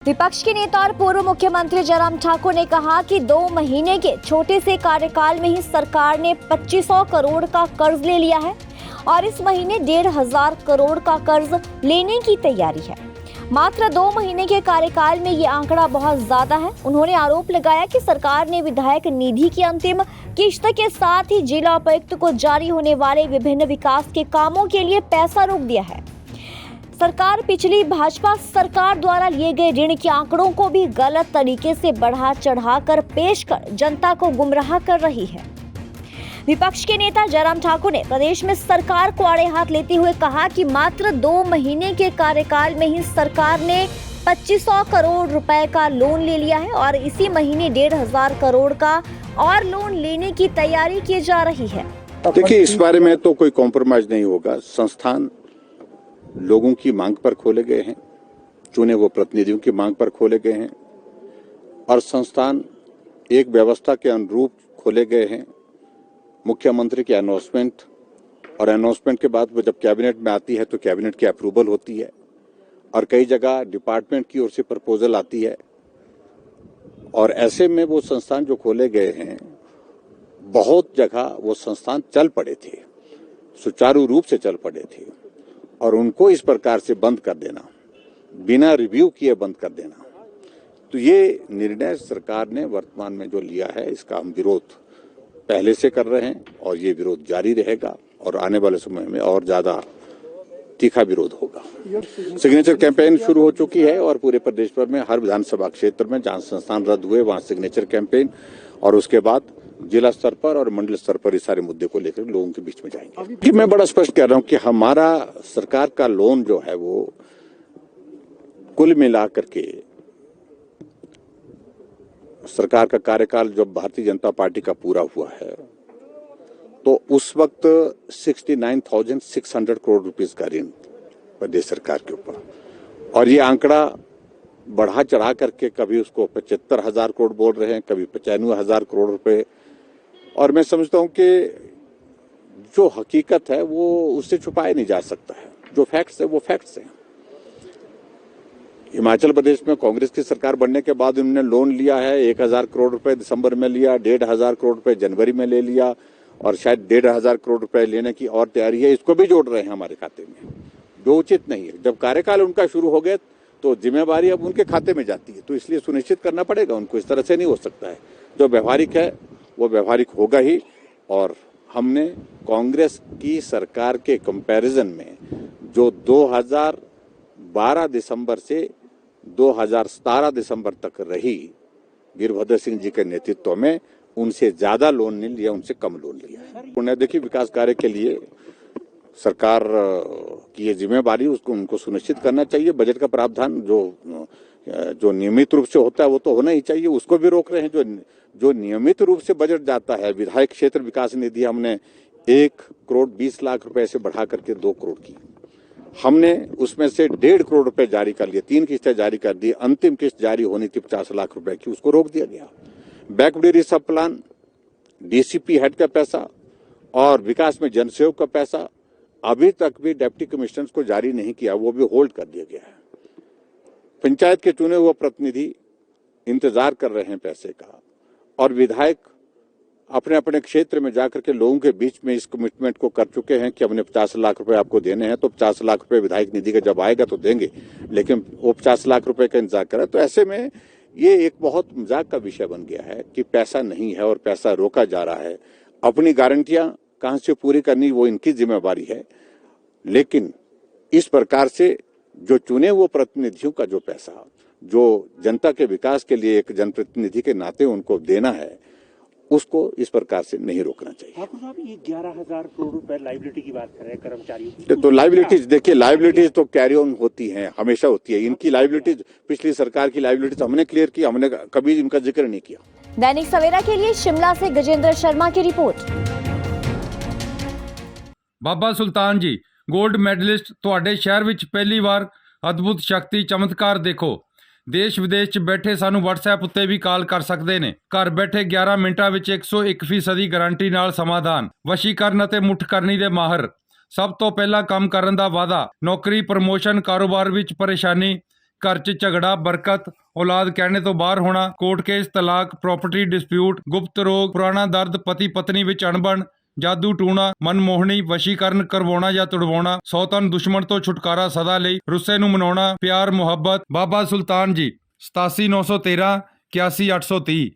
विपक्ष के नेता और पूर्व मुख्यमंत्री जयराम ठाकुर ने कहा कि 2 महीने के छोटे से कार्यकाल में ही सरकार ने 2500 करोड़ का कर्ज ले लिया है और इस महीने 1500 करोड़ का कर्ज लेने की तैयारी है। मात्र 2 महीने के कार्यकाल में ये आंकड़ा बहुत ज्यादा है। उन्होंने आरोप लगाया कि सरकार ने विधायक निधि की अंतिम किश्त के साथ ही जिला उपायुक्त को जारी होने वाले विभिन्न विकास के कामों के लिए पैसा रोक दिया है। सरकार पिछली भाजपा सरकार द्वारा लिए गए ऋण के आंकड़ों को भी गलत तरीके से बढ़ा चढ़ाकर पेश कर जनता को गुमराह कर रही है। विपक्ष के नेता जयराम ठाकुर ने प्रदेश में सरकार को आड़े हाथ लेते हुए कहा कि मात्र 2 महीने के कार्यकाल में ही सरकार ने 2500 करोड़ रुपए का लोन ले लिया है और इसी महीने 1500 करोड़ का और लोन लेने की तैयारी की जा रही है। देखिए, इस बारे में तो कोई कॉम्प्रोमाइज नहीं होगा। संस्थान लोगों की मांग पर खोले गए हैं, चुने हुए प्रतिनिधियों की मांग पर खोले गए हैं और संस्थान एक व्यवस्था के अनुरूप खोले गए हैं। मुख्यमंत्री की अनाउंसमेंट और अनाउंसमेंट के बाद वो जब कैबिनेट में आती है तो कैबिनेट की अप्रूवल होती है और कई जगह डिपार्टमेंट की ओर से प्रपोजल आती है और ऐसे में वो संस्थान जो खोले गए हैं, बहुत जगह वो संस्थान चल पड़े थे, सुचारू रूप से चल पड़े थे और उनको इस प्रकार से बंद कर देना, बिना रिव्यू किए बंद कर देना, तो ये निर्णय सरकार ने वर्तमान में जो लिया है इसका हम विरोध पहले से कर रहे हैं और ये विरोध जारी रहेगा और आने वाले समय में और ज्यादा तीखा विरोध होगा। सिग्नेचर कैंपेन शुरू हो चुकी है और पूरे प्रदेश भर में हर विधानसभा क्षेत्र में जहां संस्थान रद्द हुए वहां सिग्नेचर कैंपेन और उसके बाद जिला स्तर पर और मंडल स्तर पर इस सारे मुद्दे को लेकर लोगों के बीच में जाएंगे। कि मैं बड़ा स्पष्ट कह रहा हूं कि हमारा सरकार का लोन जो है वो कुल मिलाकर के सरकार का कार्यकाल जब भारतीय जनता पार्टी का पूरा हुआ है तो उस वक्त 69,600 करोड़ रुपीस का ऋण प्रदेश सरकार के ऊपर और ये आंकड़ा बढ़ा चढ़ा करके कभी उसको 75,000 करोड़ बोल रहे हैं, कभी 95,000 करोड़ रुपए और मैं समझता हूं कि जो हकीकत है वो उससे छुपाया नहीं जा सकता है। जो फैक्ट्स है वो फैक्ट्स हैं। हिमाचल प्रदेश में कांग्रेस की सरकार बनने के बाद उन्होंने लोन लिया है 1,000 करोड़ रुपए दिसंबर में लिया, 1,500 करोड़ रुपए जनवरी में ले लिया और शायद 1,500 करोड़ रुपए लेने की और तैयारी है। इसको भी जोड़ रहे हैं हमारे खाते में, जो उचित नहीं है। जब कार्यकाल उनका शुरू हो गया तो जिम्मेवारी अब उनके खाते में जाती है, तो इसलिए सुनिश्चित करना पड़ेगा उनको। इस तरह से नहीं हो सकता है। जो व्यवहारिक है वो व्यवहारिक होगा ही और हमने कांग्रेस की सरकार के कंपैरिजन में जो 2012 दिसंबर से 2017 दिसंबर तक रही वीरभद्र सिंह जी के नेतृत्व में उनसे ज्यादा लोन नहीं लिया, उनसे कम लोन लिया है। उन्हें देखिए, विकास कार्य के लिए सरकार की ये जिम्मेवारी उसको उनको सुनिश्चित करना चाहिए। बजट का प्रावधान जो नियमित रूप से होता है वो तो होना ही चाहिए, उसको भी रोक रहे हैं। जो नियमित रूप से बजट जाता है, विधायक क्षेत्र विकास निधि हमने 1,20,00,000 रुपए से बढ़ा करके 2 करोड़ की, हमने उसमें से 1.5 करोड़ रुपए जारी कर लिए, 3 किस्तें जारी कर दी। अंतिम किस्त जारी होनी थी 50 लाख रुपए की, उसको रोक दिया गया। बैकबेरी सब प्लान, डीसीपी हेड का पैसा और विकास में जनसहयोग का पैसा अभी तक भी डिप्टी कमिश्नर्स को जारी नहीं किया, वो भी होल्ड कर दिया गया है। पंचायत के चुने हुए प्रतिनिधि इंतजार कर रहे हैं पैसे का और विधायक अपने अपने क्षेत्र में जाकर के लोगों के बीच में इस कमिटमेंट को कर चुके हैं कि हमने 50 लाख रुपए आपको देने हैं, तो 50 लाख रुपए विधायक निधि का जब आएगा तो देंगे, लेकिन वो 50 लाख रुपए का इंतजार कर रहा है। तो ऐसे में ये एक बहुत मजाक का विषय बन गया है कि पैसा नहीं है और पैसा रोका जा रहा है। अपनी गारंटियां कहां से पूरी करनी वो इनकी जिम्मेवारी है, लेकिन इस प्रकार से जो चुने हुए प्रतिनिधियों का जो पैसा जो जनता के विकास के लिए एक जनप्रतिनिधि के नाते उनको देना है, उसको इस प्रकार से नहीं रोकना चाहिए। ठाकुर साहब, ये 11,000 करोड़ रुपए लाइबिलिटी की बात कर रहे हैं कर्मचारियों की, तो लाइबिलिटीज देखिए, लाइबिलिटीज तो कैरी ऑन होती हैं, हमेशा होती है। इनकी लाइबिलिटीज, पिछली सरकार की लाइबिलिटीज हमने क्लियर की, हमने कभी इनका जिक्र नहीं किया। दैनिक सवेरा के लिए शिमला से गजेंद्र शर्मा की रिपोर्ट। बाबा सुल्तान जी गोल्ड मैडलिस्ट ਤੁਹਾਡੇ शहर ਵਿੱਚ पहली बार अद्भुत शक्ति चमत्कार देखो। देश विदेश च बैठे सानू WhatsApp उत्ते भी कॉल कर सकते ने। घर बैठे 11 मिनटां विच 101% गारंटी नाल समाधान। वशीकरण ਅਤੇ मुठ करनी दे माहर। सब तो पहला काम करन दा वादा। नौकरी प्रमोशन कारोबार विच परेशानी ਘਰ 'ਚ ਝਗੜਾ, ਬਰਕਤ, ਔਲਾਦ ਕਹਿਣੇ ਤੋਂ ਬਾਹਰ ਹੋਣਾ, ਕੋਰਟ ਕੇਸ, ਤਲਾਕ, ਪ੍ਰਾਪਰਟੀ ਡਿਸਪਿਊਟ, ਗੁਪਤ ਰੋਗ, ਪੁਰਾਣਾ ਦਰਦ, ਪਤੀ ਪਤਨੀ ਵਿੱਚ ਅਣਬਣ, ਜਾਦੂ ਟੂਣਾ, ਮਨਮੋਹਣੀ, ਵਸ਼ੀਕਰਨ ਕਰਵਾਉਣਾ ਜਾਂ ਤੁੜਵਾਉਣਾ, ਸੌਤਨ ਦੁਸ਼ਮਣ ਤੋਂ ਛੁਟਕਾਰਾ ਸਦਾ ਲਈ, ਰੁੱਸੇ ਨੂੰ ਮਨਾਉਣਾ, ਪਿਆਰ ਮੁਹੱਬਤ। ਬਾਬਾ ਸੁਲਤਾਨ ਜੀ 87 913 81 830।